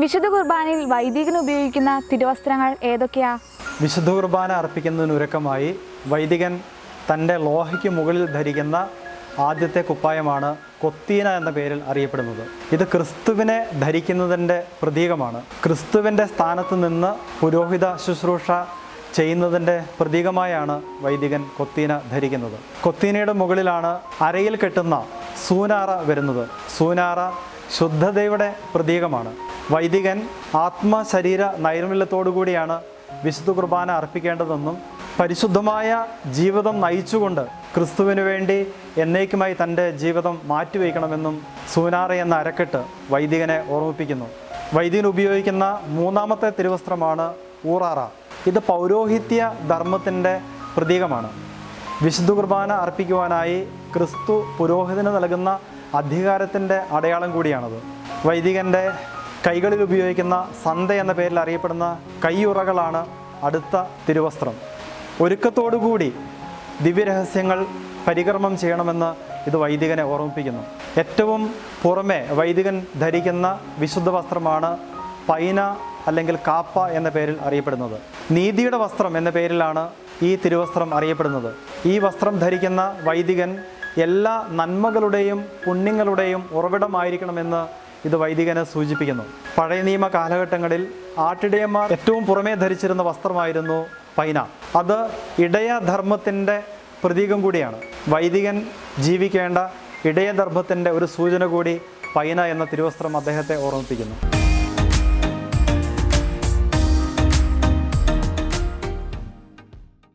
വിശുദ്ധ കുർബാനയിൽ വൈദികന് ഉപയോഗിക്കുന്ന തിരുവസ്ത്രങ്ങൾ ഏതൊക്കെയാ? വിശുദ്ധ കുർബാന അർപ്പിക്കുന്നതിനൊരുക്കമായി വൈദികൻ തൻ്റെ ലോഹയ്ക്ക് മുകളിൽ ധരിക്കുന്ന ആദ്യത്തെ കുപ്പായമാണ് കൊത്തീന എന്ന പേരിൽ അറിയപ്പെടുന്നത്. ഇത് ക്രിസ്തുവിനെ ധരിക്കുന്നതിൻ്റെ പ്രതീകമാണ്. ക്രിസ്തുവിൻ്റെ സ്ഥാനത്ത് നിന്ന് പുരോഹിത ശുശ്രൂഷ ചെയ്യുന്നതിൻ്റെ പ്രതീകമായാണ് വൈദികൻ കൊത്തീന ധരിക്കുന്നത്. കൊത്തീനയുടെ മുകളിലാണ് അരയിൽ കെട്ടുന്ന സൂനാറ വരുന്നത്. സൂനാറ ശുദ്ധതയുടെ പ്രതീകമാണ്. വൈദികൻ ആത്മശരീര നൈർമല്യത്തോടു കൂടിയാണ് വിശുദ്ധ കുർബാന അർപ്പിക്കേണ്ടതെന്നും പരിശുദ്ധമായ ജീവിതം നയിച്ചുകൊണ്ട് ക്രിസ്തുവിന് വേണ്ടി എന്നേക്കുമായി തൻ്റെ ജീവിതം മാറ്റിവെക്കണമെന്നും സൂനാറ എന്ന അരക്കെട്ട് വൈദികനെ ഓർമ്മിപ്പിക്കുന്നു. വൈദികൻ ഉപയോഗിക്കുന്ന മൂന്നാമത്തെ തിരുവസ്ത്രമാണ് ഊറാറ. ഇത് പൗരോഹിത്യ ധർമ്മത്തിൻ്റെ പ്രതീകമാണ്. വിശുദ്ധ കുർബാന അർപ്പിക്കുവാനായി ക്രിസ്തു പുരോഹിതന് നൽകുന്ന അധികാരത്തിൻ്റെ അടയാളം കൂടിയാണത്. വൈദികൻ്റെ കൈകളിൽ ഉപയോഗിക്കുന്ന സന്ത എന്ന പേരിൽ അറിയപ്പെടുന്ന കൈയുറകളാണ് അടുത്ത തിരുവസ്ത്രം. ഒരുക്കത്തോടുകൂടി ദിവ്യരഹസ്യങ്ങൾ പരികർമ്മം ചെയ്യണമെന്ന് ഇത് വൈദികനെ ഓർമ്മിപ്പിക്കുന്നു. ഏറ്റവും പുറമെ വൈദികൻ ധരിക്കുന്ന വിശുദ്ധ വസ്ത്രമാണ് പൈന അല്ലെങ്കിൽ കാപ്പ എന്ന പേരിൽ അറിയപ്പെടുന്നത്. നീതിയുടെ വസ്ത്രം എന്ന പേരിലാണ് ഈ തിരുവസ്ത്രം അറിയപ്പെടുന്നത്. ഈ വസ്ത്രം ധരിക്കുന്ന വൈദികൻ എല്ലാ നന്മകളുടെയും പുണ്യങ്ങളുടെയും ഉറവിടമായിരിക്കണമെന്ന് ഇത് വൈദികനെ സൂചിപ്പിക്കുന്നു. പഴയ നിയമ കാലഘട്ടങ്ങളിൽ ആട്ടിടയന്മാർ ഏറ്റവും പുറമേ ധരിച്ചിരുന്ന വസ്ത്രമായിരുന്നു പൈന. അത് ഇടയധർമ്മത്തിൻ്റെ പ്രതീകം കൂടിയാണ്. വൈദികൻ ജീവിക്കേണ്ട ഇടയധർമ്മത്തിൻ്റെ ഒരു സൂചന കൂടി പൈന എന്ന തിരുവസ്ത്രം അദ്ദേഹത്തെ ഓർമ്മിപ്പിക്കുന്നു.